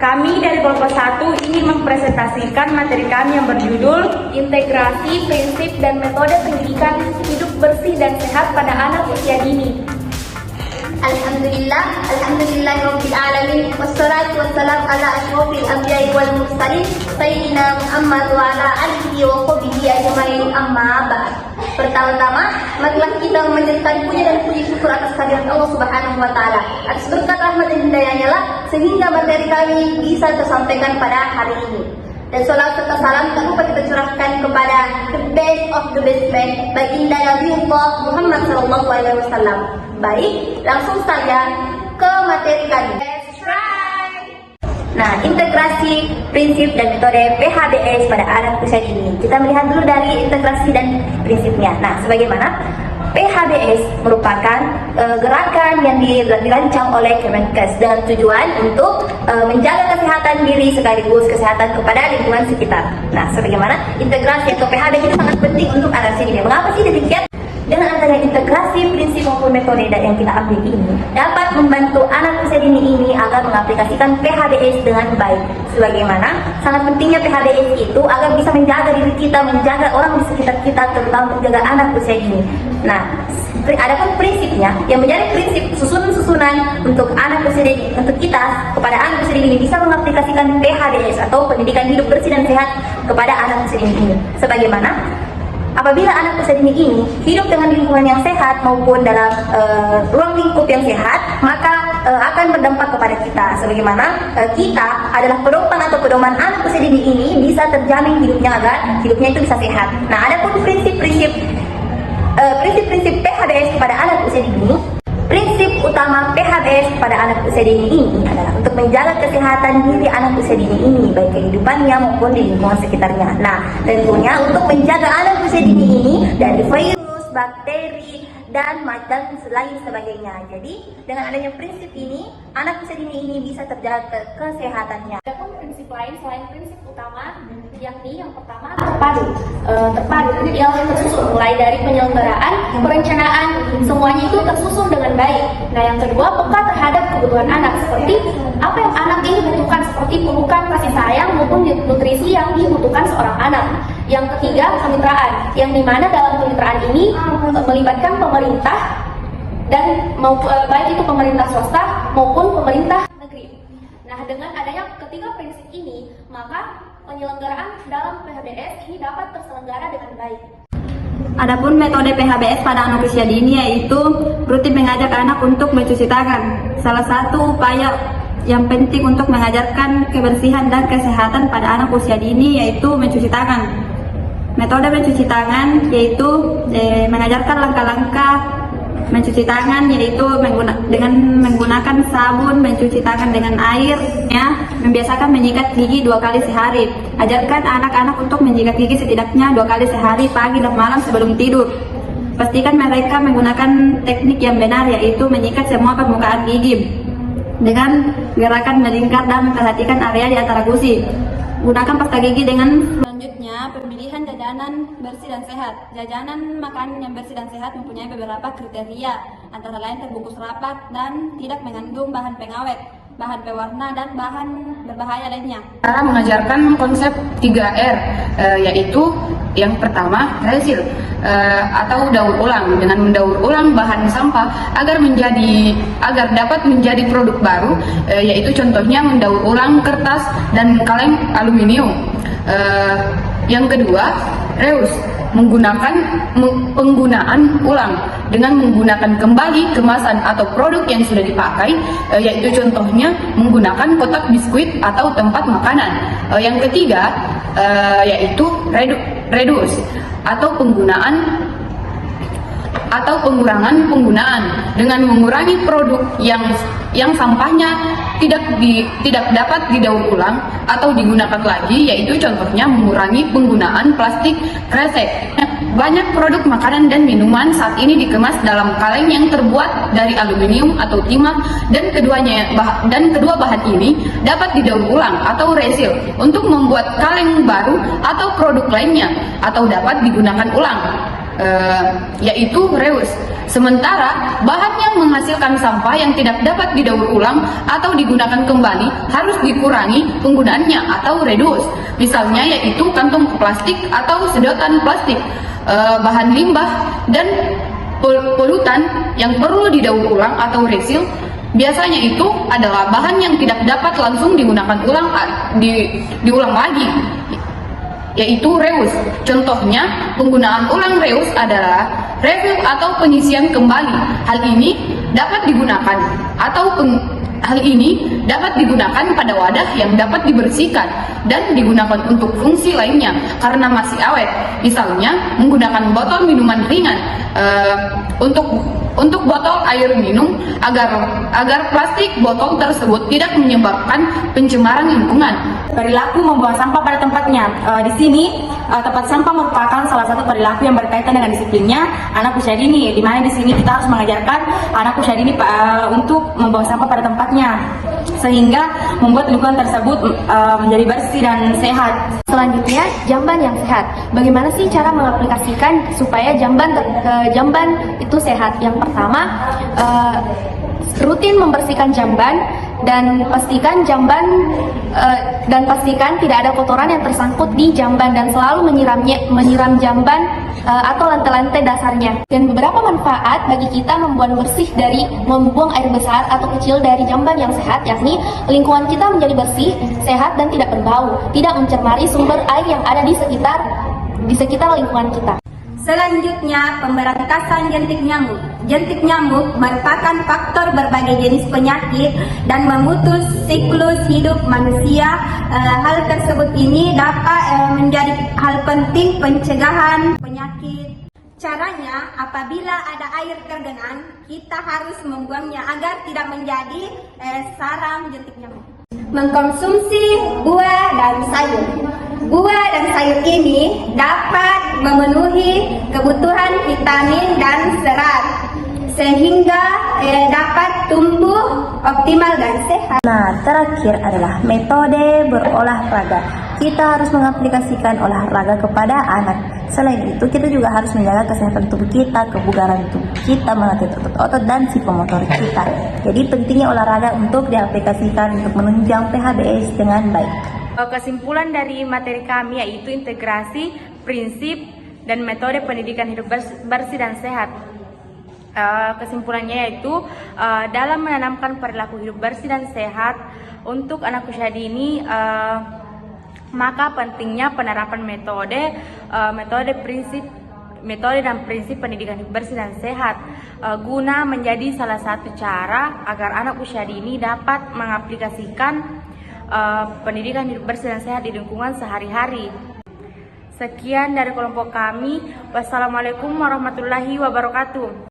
Kami dari kelompok 1 ingin mempresentasikan materi kami yang berjudul Integrasi, Prinsip, dan Metode Pendidikan Hidup Bersih dan Sehat pada Anak Usia Dini. Alhamdulillahirabbil alamin wassalatu wassalam ala asyrofil anbiya'i wal mursalin sayyidina Muhammad wa ala alihi wa sahbihi ajmain, amma ba'd. Pertama-tama, marilah kita memanjatkan puja dan puji syukur atas kehadirat Allah Subhanahu wa taala. Atas berkat rahmat dan hidayahnya lah sehingga materi kami bisa tersampaikan pada hari ini. Dan salawat serta salam tak lupa kita curahkan kepada the best of the best man, baginda Nabiullah Muhammad sallallahu alaihi wasallam. Baik, langsung saja ke materi kami. Let's try. Nah, integrasi, prinsip, dan metode PHBS pada anak usia dini. Kita melihat dulu dari integrasi dan prinsipnya. Nah, sebagaimana PHBS merupakan gerakan yang dirancang oleh Kemenkes dengan tujuan untuk menjaga kesehatan diri sekaligus kesehatan kepada lingkungan sekitar. Nah, sebagaimana integrasi atau PHBS itu sangat penting untuk anak usia dini. Mengapa sih demikian? Dengan adanya integrasi, prinsip maupun metode yang kita ambil ini dapat membantu anak usia dini ini agar mengaplikasikan PHBS dengan baik. Sebagaimana sangat pentingnya PHBS itu agar bisa menjaga diri kita, menjaga orang di sekitar kita, terutama menjaga anak usia dini. Nah, adapun prinsipnya yang menjadi prinsip susunan untuk anak usia dini, untuk kita kepada anak usia dini bisa mengaplikasikan PHBS atau pendidikan hidup bersih dan sehat kepada anak usia dini ini. Sebagaimana apabila anak usia dini ini hidup dengan lingkungan yang sehat maupun dalam ruang lingkup yang sehat, maka akan berdampak kepada kita. Sebagaimana kita adalah penopang atau pedoman anak usia dini ini bisa terjamin hidupnya agar hidupnya itu bisa sehat. Nah, adapun prinsip-prinsip PHBS kepada anak usia dini. Prinsip utama PHBS pada anak usia dini ini adalah untuk menjaga kesehatan diri anak usia dini ini, baik kehidupannya maupun di lingkungan sekitarnya. Nah, tentunya untuk menjaga anak usia dini ini dari virus, bakteri, dan lain sebagainya. Jadi, dengan adanya prinsip ini, anak usia dini ini bisa terjaga kesehatannya. Adapun prinsip lain selain prinsip utama, yakni yang pertama terpadu yang tersusun mulai dari penyelenggaraan, perencanaan, semuanya itu tersusun dengan baik. Nah, yang kedua peka terhadap kebutuhan anak, seperti apa yang anak ini butuhkan, seperti pelukan, kasih sayang maupun nutrisi yang dibutuhkan seorang anak. Yang ketiga kemitraan, yang dimana dalam kemitraan ini melibatkan pemerintah dan baik itu pemerintah swasta maupun pemerintah negeri. Nah, dengan adanya ketiga prinsip ini, maka penyelenggaraan dalam PHBS ini dapat terselenggara dengan baik. Adapun metode PHBS pada anak usia dini yaitu rutin mengajak anak untuk mencuci tangan. Salah satu upaya yang penting untuk mengajarkan kebersihan dan kesehatan pada anak usia dini yaitu mencuci tangan. Metode mencuci tangan yaitu mengajarkan langkah-langkah mencuci tangan, yaitu dengan menggunakan sabun, mencuci tangan dengan air, ya, membiasakan menyikat gigi 2 kali sehari. Ajarkan anak-anak untuk menyikat gigi setidaknya 2 kali sehari, pagi dan malam sebelum tidur. Pastikan mereka menggunakan teknik yang benar, yaitu menyikat semua permukaan gigi dengan gerakan melingkar dan memperhatikan area di antara gusi. Gunakan pasta gigi dengan selanjutnya pemilihan jajanan bersih dan sehat. Jajanan makanan yang bersih dan sehat mempunyai beberapa kriteria, antara lain terbungkus rapat dan tidak mengandung bahan pengawet, bahan pewarna, dan bahan berbahaya lainnya. Cara mengajarkan konsep 3R, yaitu yang pertama recycle atau daur ulang, dengan mendaur ulang bahan sampah agar dapat menjadi produk baru, yaitu contohnya mendaur ulang kertas dan kaleng aluminium. Yang kedua, reuse, penggunaan ulang dengan menggunakan kembali kemasan atau produk yang sudah dipakai, yaitu contohnya menggunakan kotak biskuit atau tempat makanan. Yang ketiga, yaitu reduce atau pengurangan penggunaan dengan mengurangi produk yang sampahnya tidak dapat didaur ulang atau digunakan lagi, yaitu contohnya mengurangi penggunaan plastik kresek. Banyak produk makanan dan minuman saat ini dikemas dalam kaleng yang terbuat dari aluminium atau timah, dan kedua bahan ini dapat didaur ulang atau recycle untuk membuat kaleng baru atau produk lainnya, atau dapat digunakan ulang. yaitu reuse. Sementara bahan yang menghasilkan sampah yang tidak dapat didaur ulang atau digunakan kembali harus dikurangi penggunaannya atau reduce. Misalnya yaitu kantong plastik atau sedotan plastik, bahan limbah dan polutan yang perlu didaur ulang atau recycle. Biasanya itu adalah bahan yang tidak dapat langsung digunakan diulang lagi, yaitu reuse. Contohnya, penggunaan ulang reuse adalah refill atau pengisian kembali. Hal ini dapat digunakan pada wadah yang dapat dibersihkan dan digunakan untuk fungsi lainnya karena masih awet. Misalnya, menggunakan botol minuman ringan untuk botol air minum agar plastik botol tersebut tidak menyebabkan pencemaran lingkungan. Perilaku membuang sampah pada tempatnya. Di sini tempat sampah merupakan salah satu perilaku yang berkaitan dengan disiplinnya anak usia dini. Di mana di sini kita harus mengajarkan anak usia dini untuk membuang sampah pada tempatnya, sehingga membuat lingkungan tersebut menjadi bersih dan sehat. Selanjutnya, jamban yang sehat. Bagaimana sih cara mengaplikasikan supaya jamban itu sehat? Yang pertama, rutin membersihkan jamban dan pastikan tidak ada kotoran yang tersangkut di jamban dan selalu menyiram jamban atau lantai-lantai dasarnya. Dan beberapa manfaat bagi kita membuang air besar atau kecil dari jamban yang sehat, yakni lingkungan kita menjadi bersih, sehat dan tidak berbau, tidak mencemari sumber air yang ada di sekitar lingkungan kita. Selanjutnya, pemberantasan jentik nyamuk. Jentik nyamuk merupakan faktor berbagai jenis penyakit dan memutus siklus hidup manusia. Hal tersebut ini dapat menjadi hal penting pencegahan penyakit. Caranya, apabila ada air tergenang, kita harus membuangnya agar tidak menjadi sarang jentik nyamuk. Mengkonsumsi buah dan sayur. Buah dan sayur ini dapat memenuhi kebutuhan vitamin dan serat, sehingga dapat tumbuh optimal dan sehat. Nah, terakhir adalah metode berolahraga. Kita harus mengaplikasikan olahraga kepada anak. Selain itu, kita juga harus menjaga kesehatan tubuh kita, kebugaran tubuh kita, melatih otot-otot dan psikomotorik kita. Jadi pentingnya olahraga untuk diaplikasikan untuk menunjang PHBS dengan baik. Kesimpulan dari materi kami yaitu integrasi, prinsip, dan metode pendidikan hidup bersih dan sehat. Kesimpulannya yaitu dalam menanamkan perilaku hidup bersih dan sehat untuk anak usia dini, maka pentingnya penerapan metode dan prinsip pendidikan hidup bersih dan sehat guna menjadi salah satu cara agar anak usia dini dapat mengaplikasikan pendidikan hidup bersih dan sehat di lingkungan sehari-hari. Sekian dari kelompok kami. Wassalamualaikum warahmatullahi wabarakatuh.